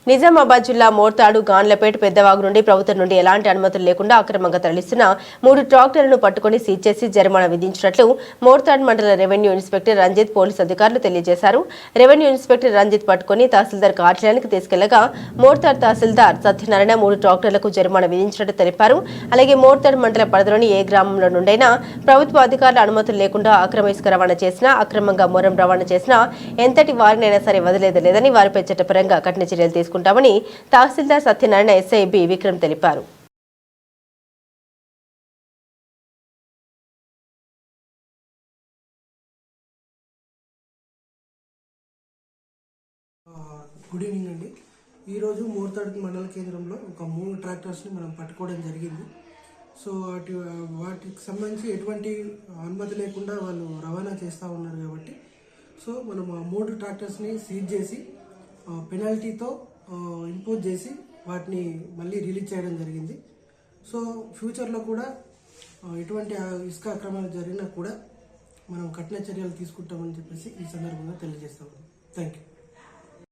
నిజామాబాద్ జిల్లా మోర్తాడు గాన్లపేట పెద్దవాగు నుండి ప్రభుత్వం నుండి ఎలాంటి అనుమతులు లేకుండా అక్రమంగా తరలిస్తున్న 3 ట్రాక్టర్లను పట్టుకుని సీజ్ చేసి జరిమానా విధించినట్లు మోర్తాడు మండల రెవెన్యూ ఇన్స్పెక్టర్ రంజిత్ పోలీసు అధికారులు తెలియజేశారు. రెవెన్యూ ఇన్స్పెక్టర్ రంజిత్ పట్టుకుని తహసీల్దార్ కార్యాలయానికి తీసుకెళ్లగా మోర్తాడు తహసీల్దార్ సత్యనారాయణ 3 ట్రాక్టర్లకు జరిమానా విధించినట్టు తెలిపారు. అలాగే మోర్తాడు మండల పరిధిలోని ఏ గ్రామంలో నుండైనా ప్రభుత్వ అధికారుల అనుమతులు లేకుండా అక్రమ ఇసుక రవాణా చేసినా, అక్రమంగా మొరం రవాణా చేసినా ఎంతటి వారినైనా సరే వదిలేది లేదని, వారిపై చట్టపరంగా కఠిన చర్యలు తీసుకుంటామని తహసీల్దార్ సత్యనారాయణ ఎస్ఐ బి విక్రమ్ తెలిపారు. గుడ్ ఈవినింగ్ అండి. ఈరోజు మోర్తాడు మండల కేంద్రంలో ఒక 3 ట్రాక్టర్స్ని మనం పట్టుకోవడం జరిగింది. సో వాటికి సంబంధించి ఎటువంటి అనుమతి లేకుండా వాళ్ళు రవాణా చేస్తూ ఉన్నారు కాబట్టి సో మనం ఆ 3 ట్రాక్టర్స్ని సీజ్ చేసి పెనాల్టీతో ఇంపోజ్ చేసి వాటిని మళ్ళీ రిలీజ్ చేయడం జరిగింది. సో ఫ్యూచర్లో కూడా ఎటువంటి ఇసుక అక్రమాలు జరిగినా కూడా మనం కఠిన చర్యలు తీసుకుంటామని చెప్పేసి ఈ సందర్భంగా తెలియజేస్తాము. Thank you.